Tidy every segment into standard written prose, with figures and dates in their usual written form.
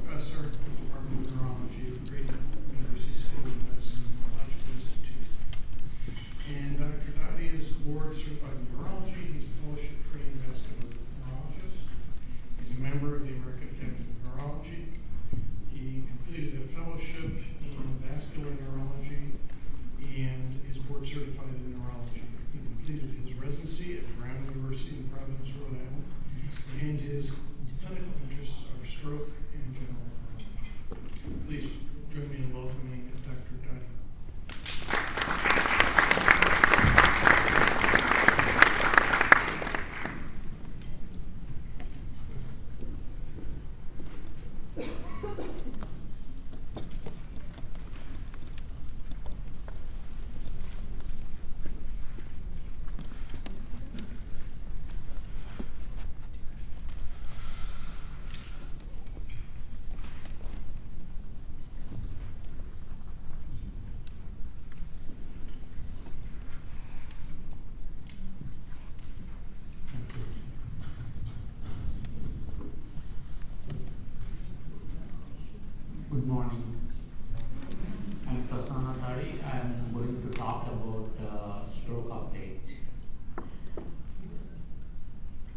professor in the Department of Neurology at Great University School of Medicine and Neurological Institute. And Dr. Tadi is board certified in neurology. He's a fellowship trained vascular neurologist. He's a member of the American Academy of Neurology. He completed a fellowship in vascular neurology and is board certified in neurology. He completed his residency at Brown University in Providence, Rhode Island, and his clinical interests are stroke and general neurology. Please join me in welcoming Dr. Tadi. Good morning. I'm Tadi. I'm going to talk about stroke update.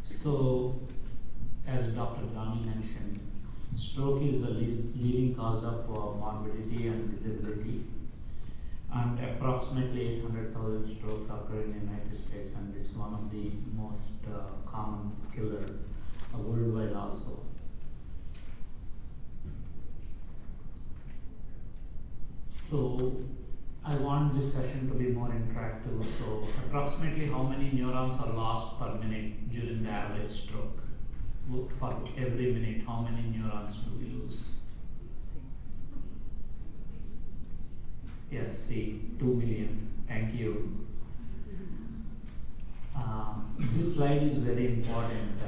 So, as Dr. Johnny mentioned, stroke is the leading cause of morbidity and disability, and approximately 800,000 strokes occur in the United States, and it's one of the most common killer worldwide also. So I want this session to be more interactive. So approximately how many neurons are lost per minute during the average stroke? For every minute, how many neurons do we lose? Yes, see, 2 million. Thank you. This slide is very important.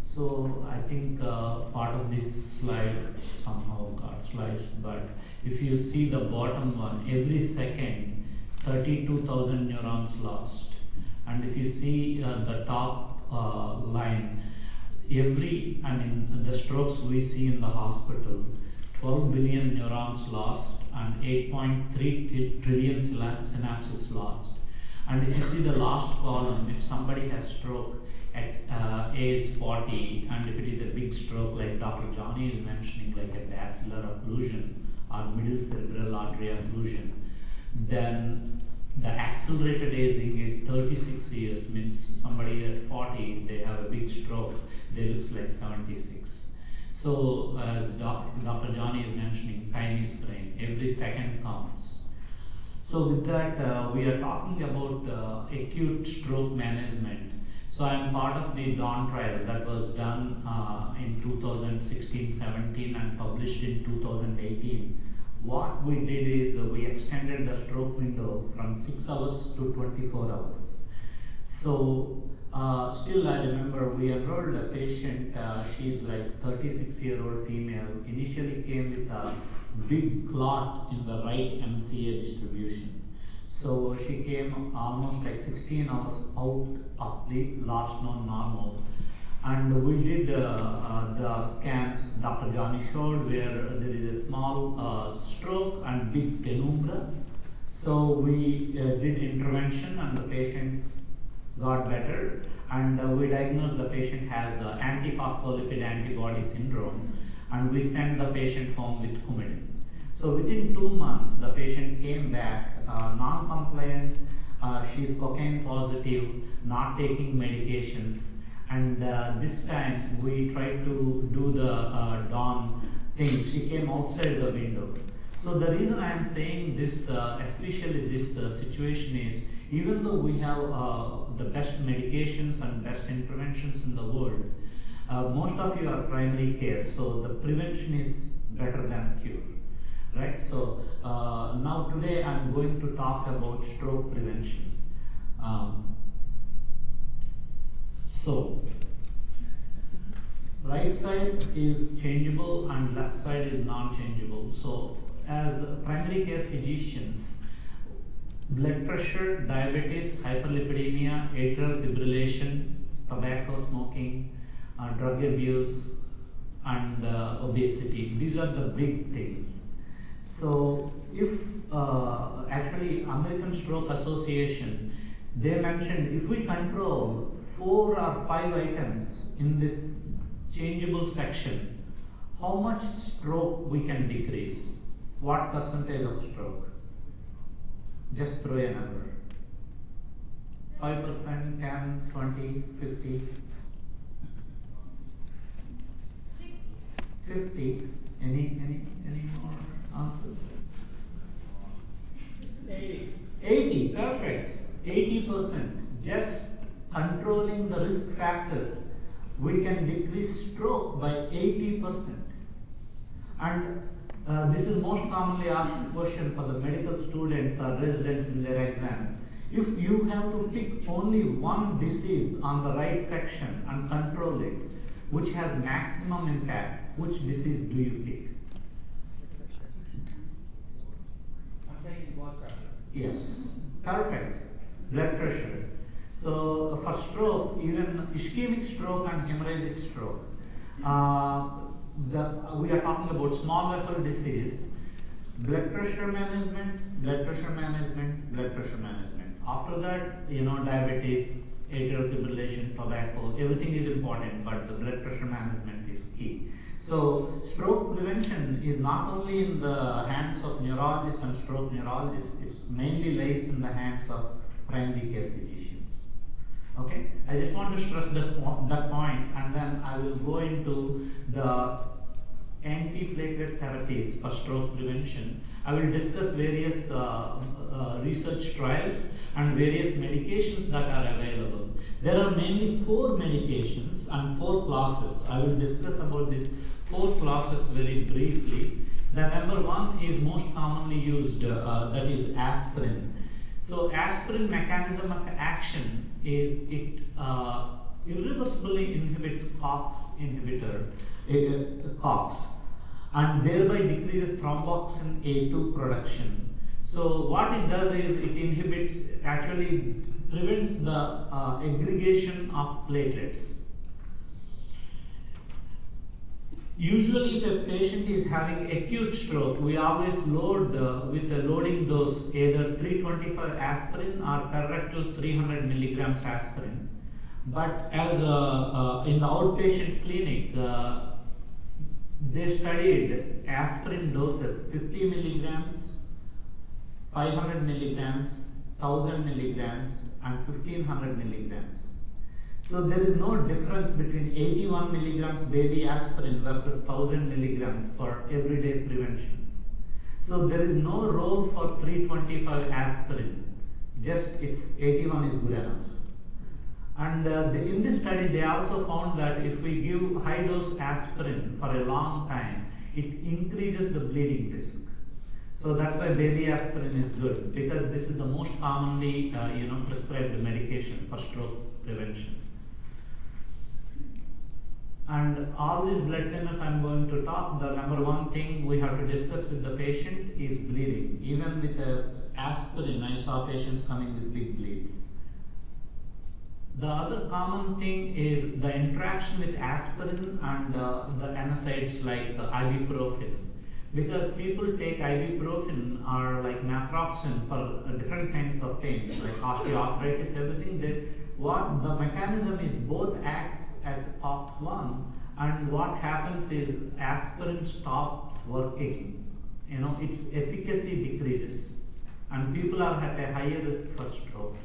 So I think part of this slide somehow got sliced, but if you see the bottom one, every second 32,000 neurons lost. And if you see the top line, the strokes we see in the hospital, 12 billion neurons lost and 8.3 trillion synapses lost. And if you see the last column, if somebody has stroke at age 40, and if it is a big stroke like Dr. Johnny is mentioning, like a basilar occlusion or middle cerebral artery occlusion, then the accelerated aging is 36 years, means somebody at 40, they have a big stroke, they look like 76. So as Dr. Johnny is mentioning, time is brain, every second counts. So with that, we are talking about acute stroke management. So I am part of the DAWN trial that was done in 2016-17 and published in 2018. What we did is we extended the stroke window from 6 hours to 24 hours. So still I remember we enrolled a patient, she's like 36-year-old female, initially came with a big clot in the right MCA distribution. So she came almost like 16 hours out of the last known normal. And we did the scans Dr. Johnny showed, where there is a small stroke and big penumbra. So we did intervention and the patient got better, and we diagnosed the patient has antiphospholipid antibody syndrome, and we sent the patient home with Coumadin. So within 2 months, the patient came back non-compliant, she's cocaine positive, not taking medications, and this time we tried to do the DAWN thing. She came outside the window. So the reason I am saying this, especially this situation is, even though we have the best medications and best interventions in the world, most of you are primary care, so the prevention is better than cure. Right, so now today I'm going to talk about stroke prevention. So right side is changeable and left side is non-changeable. So as primary care physicians, blood pressure, diabetes, hyperlipidemia, atrial fibrillation, tobacco smoking, drug abuse, and obesity. These are the big things. So if actually American Stroke Association, they mentioned if we control 4 or 5 items in this changeable section, how much stroke we can decrease? What percentage of stroke? Just throw a number. 5%, 10, 20, 50, 50. Any more answers? 80, perfect. 80%. Just controlling the risk factors, we can decrease stroke by 80%. And this is most commonly asked question for the medical students or residents in their exams. If you have to pick only one disease on the right section and control it, which has maximum impact, which disease do you pick? I'm taking blood pressure. Yes, perfect. Blood pressure. So for stroke, even ischemic stroke and hemorrhagic stroke, we are talking about small vessel disease, blood pressure management, blood pressure management, blood pressure management. After that, diabetes, atrial fibrillation, tobacco, everything is important, but the blood pressure management is key. So stroke prevention is not only in the hands of neurologists and stroke neurologists, it's mainly lies in the hands of primary care physicians. Okay, I just want to stress that point, and then I will go into the antiplatelet therapies for stroke prevention. I will discuss various research trials and various medications that are available. There are mainly 4 medications and 4 classes. I will discuss about these 4 classes very briefly. The number 1 is most commonly used, that is aspirin. So aspirin mechanism of action is it irreversibly inhibits COX inhibitor, COX, and thereby decreases thromboxane A2 production. So what it does is it inhibits, actually prevents the aggregation of platelets. Usually if a patient is having acute stroke, we always load with a loading dose either 325 aspirin or per rectal 300 milligrams aspirin. But as in the outpatient clinic, they studied aspirin doses 50 milligrams, 500 milligrams, 1000 milligrams and 1500 milligrams. So there is no difference between 81 milligrams baby aspirin versus 1000 milligrams for everyday prevention. So there is no role for 325 aspirin, just it's 81 is good enough. And in this study they also found that if we give high dose aspirin for a long time, it increases the bleeding risk. So that's why baby aspirin is good, because this is the most commonly prescribed medication for stroke prevention. And all these blood thinners I'm going to talk, the number 1 thing we have to discuss with the patient is bleeding. Even with aspirin, I saw patients coming with big bleeds. The other common thing is the interaction with aspirin and the NSAIDs like ibuprofen. Because people take ibuprofen or like naproxen for different kinds of pains, like osteoarthritis, everything. What the mechanism is, both acts at COX-1, and what happens is aspirin stops working. Its efficacy decreases, and people are at a higher risk for stroke.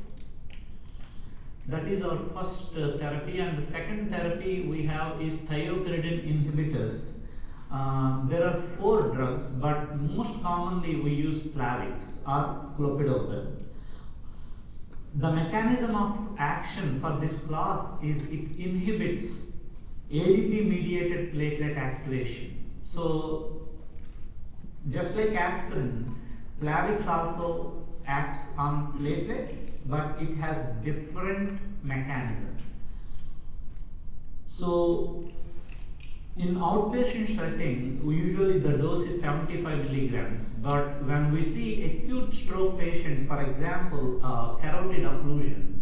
That is our first therapy, and the second therapy we have is thiopyridine inhibitors. There are 4 drugs, but most commonly we use Plavix or clopidogrel. The mechanism of action for this class is it inhibits ADP mediated platelet activation. So just like aspirin, Plavix also acts on platelet, but it has different mechanism. So In outpatient setting, usually the dose is 75 milligrams. But when we see acute stroke patient, for example, carotid occlusion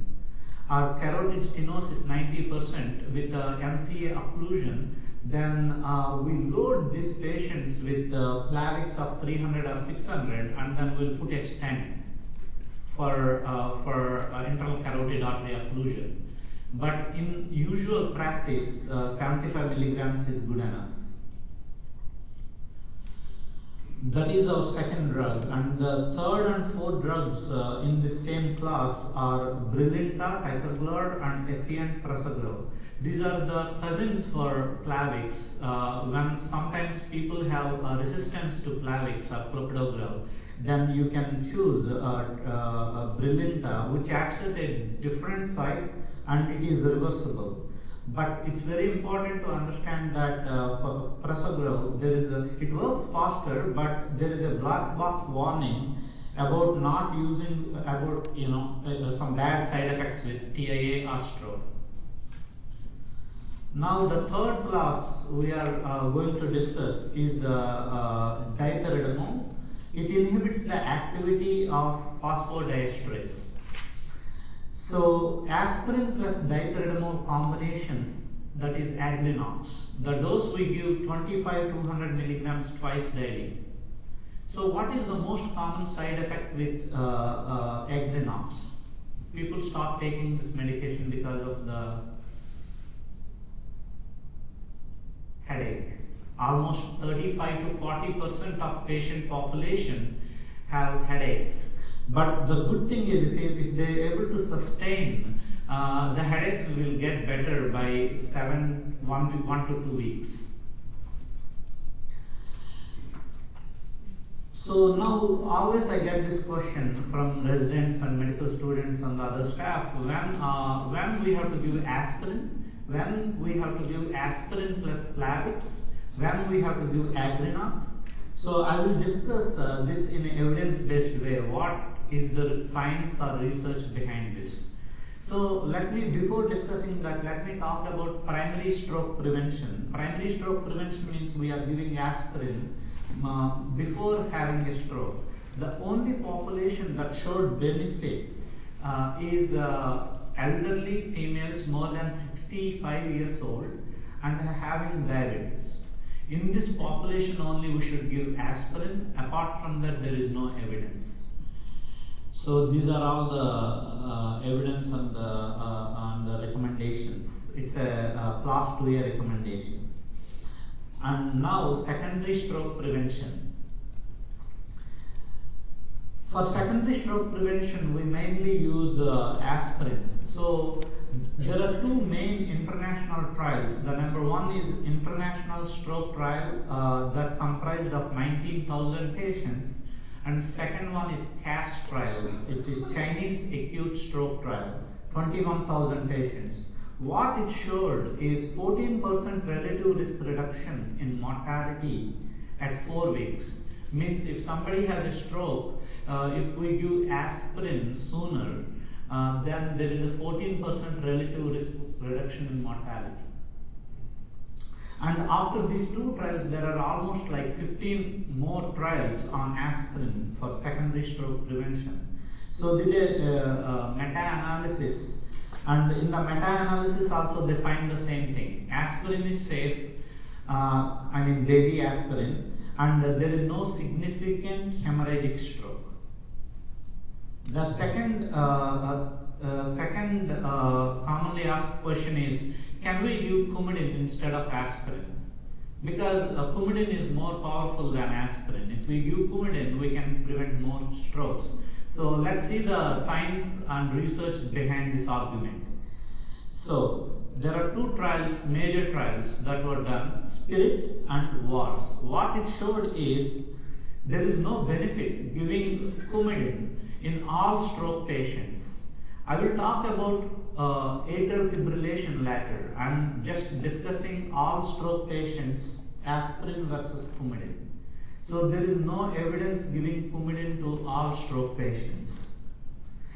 or carotid stenosis 90% with MCA occlusion, then we load these patients with Plavix of 300 or 600, and then we'll put a stent for internal carotid artery occlusion. But in usual practice, 75 milligrams is good enough. That is our second drug. And the third and fourth drugs in the same class are Brilinta, Ticagrelor, and Efient Prasugrel. These are the cousins for Plavix. When sometimes people have resistance to Plavix or clopidogrel, then you can choose Brilinta, which acts at a different site and it is reversible. But it's very important to understand that for Prasugrel, it works faster, but there is a black box warning about not using, some bad side effects with TIA or stroke. Now the third class we are going to discuss is dipyridamole. It inhibits the activity of phosphodiesterase. So aspirin plus dipyridamole combination, that is Agrinox. The dose we give 25-200 milligrams twice daily. So what is the most common side effect with Agrinox? People stop taking this medication because of the headache. Almost 35 to 40% of patient population have headaches. But the good thing is if they are able to sustain, the headaches will get better by 1 to 2 weeks. So now always I get this question from residents and medical students and other staff, when we have to give aspirin, when we have to give aspirin plus Plavix, when we have to give Agrinox. So I will discuss this in an evidence-based way. What is the science or research behind this? So before discussing that, let me talk about primary stroke prevention. Primary stroke prevention means we are giving aspirin before having a stroke. The only population that showed benefit is elderly females more than 65 years old and having diabetes. In this population only we should give aspirin. Apart from that, there is no evidence. So these are all the evidence and the recommendations. It's a class 2A recommendation. And now secondary stroke prevention. For secondary stroke prevention, we mainly use aspirin. So there are two main international trials. The number one is international stroke trial that comprised of 19,000 patients, and second one is CAS trial. It is Chinese acute stroke trial, 21,000 patients. What it showed is 14% relative risk reduction in mortality at 4 weeks. Means if somebody has a stroke, if we give aspirin sooner, then there is a 14% relative risk reduction in mortality. And after these two trials, there are almost like 15 more trials on aspirin for secondary stroke prevention. So they did a meta-analysis, and in the meta-analysis also they find the same thing. Aspirin is safe, baby aspirin, and there is no significant hemorrhagic stroke. The second commonly asked question is, can we give Coumadin instead of aspirin? Because Coumadin is more powerful than aspirin. If we give Coumadin, we can prevent more strokes. So let's see the science and research behind this argument. So there are two trials, major trials that were done, SPIRIT and WARS. What it showed is there is no benefit giving Coumadin in all stroke patients. I will talk about atrial fibrillation later. I am just discussing all stroke patients, aspirin versus Coumadin. So there is no evidence giving Coumadin to all stroke patients.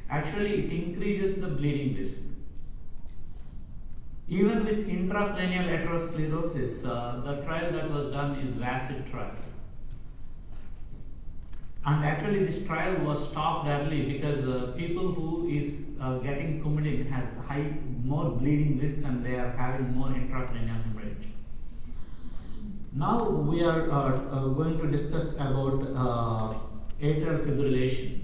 Actually, it increases the bleeding risk. Even with intracranial atherosclerosis, the trial that was done is VACID trial. And actually this trial was stopped early because people who is getting Coumadin has more bleeding risk and they are having more intracranial hemorrhage. Now we are going to discuss about atrial fibrillation.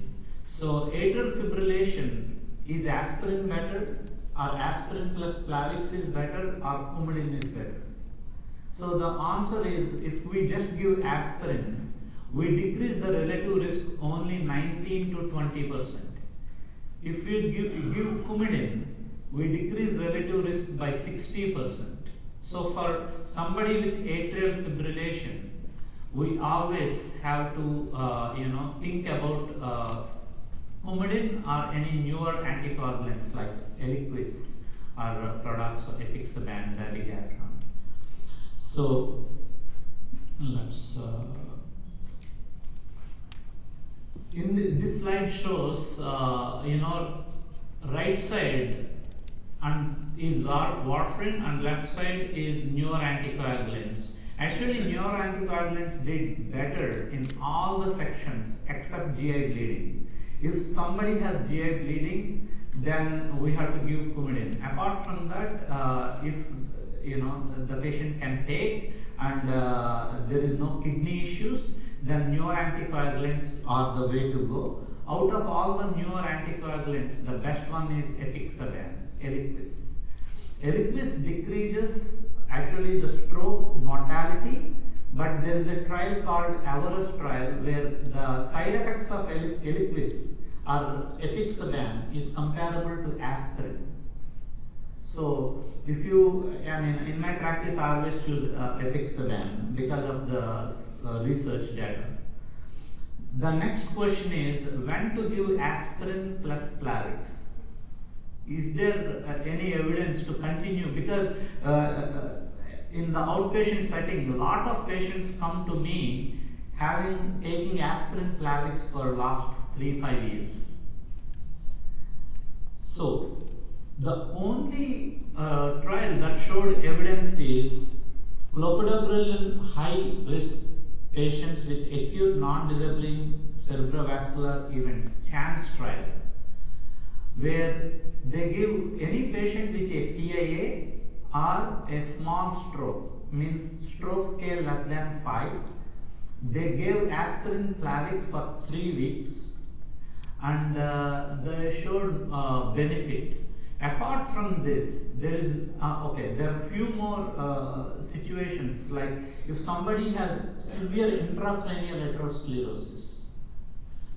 So atrial fibrillation, is aspirin better, or aspirin plus Plavix is better, or Coumadin is better? So the answer is, if we just give aspirin, we decrease the relative risk only 19 to 20%. If we give Coumadin, we decrease relative risk by 60%. So for somebody with atrial fibrillation, we always have to think about Coumadin or any newer anticoagulants like Eliquis or products of Apixaban, Dabigatran. So let's. This slide shows, right side is warfarin and left side is newer anticoagulants. Actually, newer anticoagulants did better in all the sections except GI bleeding. If somebody has GI bleeding, then we have to give Coumadin. Apart from that, if the patient can take and there is no kidney issues, then newer anticoagulants are the way to go. Out of all the newer anticoagulants, the best one is Apixaban, Eliquis. Eliquis decreases actually the stroke mortality, but there is a trial called Everest trial where the side effects of Eliquis or Apixaban is comparable to aspirin. So if you, in my practice I always choose Apixaban because of the research data. The next question is, when to give aspirin plus Plavix? Is there any evidence to continue? Because in the outpatient setting, a lot of patients come to me taking aspirin Plavix for last 3-5 years. So the only trial that showed evidence is clopidogrel in high risk patients with acute non-disabling cerebrovascular events, CHANCE trial, where they give any patient with a TIA or a small stroke, means stroke scale less than 5, they gave aspirin Plavix for 3 weeks and they showed benefit. Apart from this, there is there are few more situations, like if somebody has severe intracranial atherosclerosis,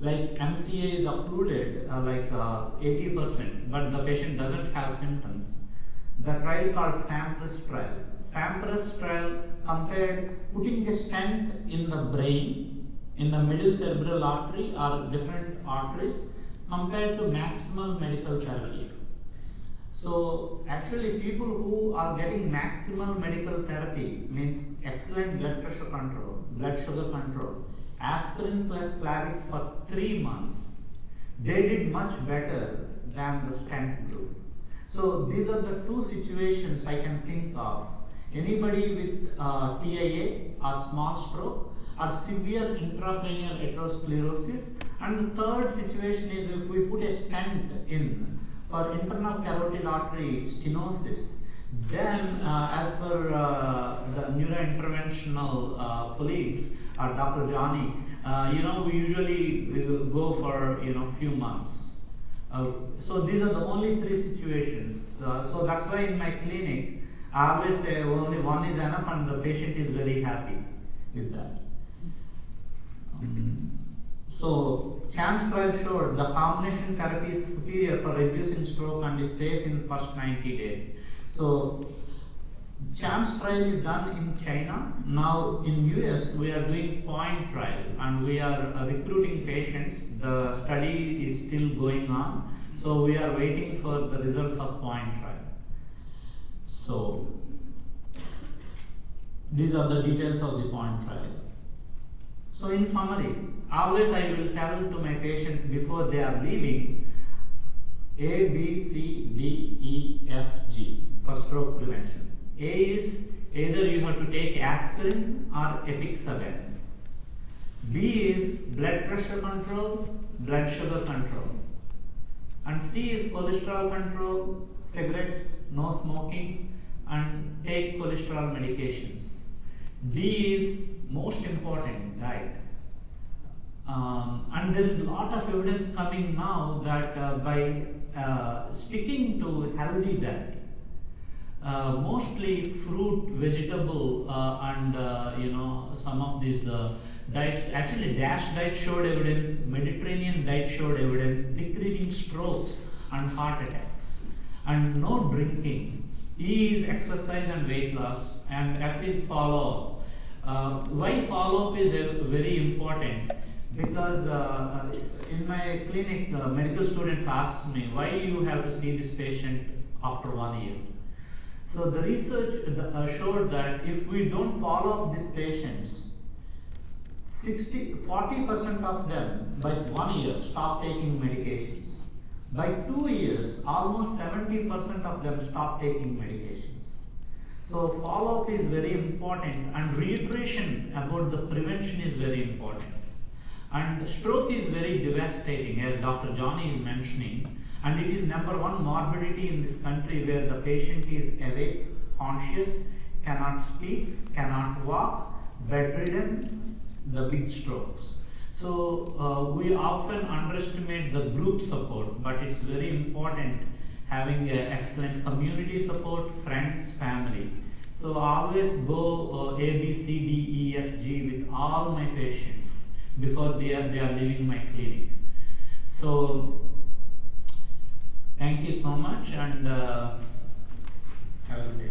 like MCA is occluded 80%, but the patient doesn't have symptoms. The trial called SAMPRESS trial. SAMPRESS trial compared putting a stent in the brain, in the middle cerebral artery or different arteries, compared to maximal medical therapy. So actually people who are getting maximal medical therapy, means excellent blood pressure control, blood sugar control, aspirin plus Plavix for 3 months, they did much better than the stent group. So these are the two situations I can think of. Anybody with TIA or small stroke or severe intracranial atherosclerosis, and the third situation is if we put a stent in for internal carotid artery stenosis, then as per the neurointerventional colleagues or Dr. Johnny, we usually go for few months. So these are the only 3 situations. So that's why in my clinic I always say only one is enough and the patient is very happy with that. So CHANCE trial showed the combination therapy is superior for reducing stroke and is safe in first 90 days. So CHANCE trial is done in China. Now in US we are doing POINT trial and we are recruiting patients. The study is still going on. So we are waiting for the results of POINT trial. So these are the details of the POINT trial. So in summary, always I will tell to my patients before they are leaving A, B, C, D, E, F, G. For for stroke prevention. A is either you have to take aspirin or apixaban. B is blood pressure control, blood sugar control. And C is cholesterol control, cigarettes, no smoking, and take cholesterol medications. D is most important, diet. And there is a lot of evidence coming now that by sticking to healthy diet, mostly fruit, vegetable, and some of these diets. Actually, DASH diet showed evidence, Mediterranean diet showed evidence, decreasing strokes and heart attacks, and no drinking. E is exercise and weight loss, and F is follow up. Why follow up is very important? Because in my clinic, medical students ask me, why you have to see this patient after 1 year? So the research showed that if we don't follow up these patients, 40% of them by 1 year stop taking medications. By 2 years, almost 70% of them stop taking medications. So follow-up is very important, and reiteration about the prevention is very important. And stroke is very devastating, as Dr. Johnny is mentioning, and it is #1 morbidity in this country, where the patient is awake, conscious, cannot speak, cannot walk, bedridden, the big strokes. So we often underestimate the group support, but it's very important having excellent community support, friends, family. So always go A, B, C, D, E, F, G with all my patients before they are leaving my clinic. So thank you so much, and have a good day.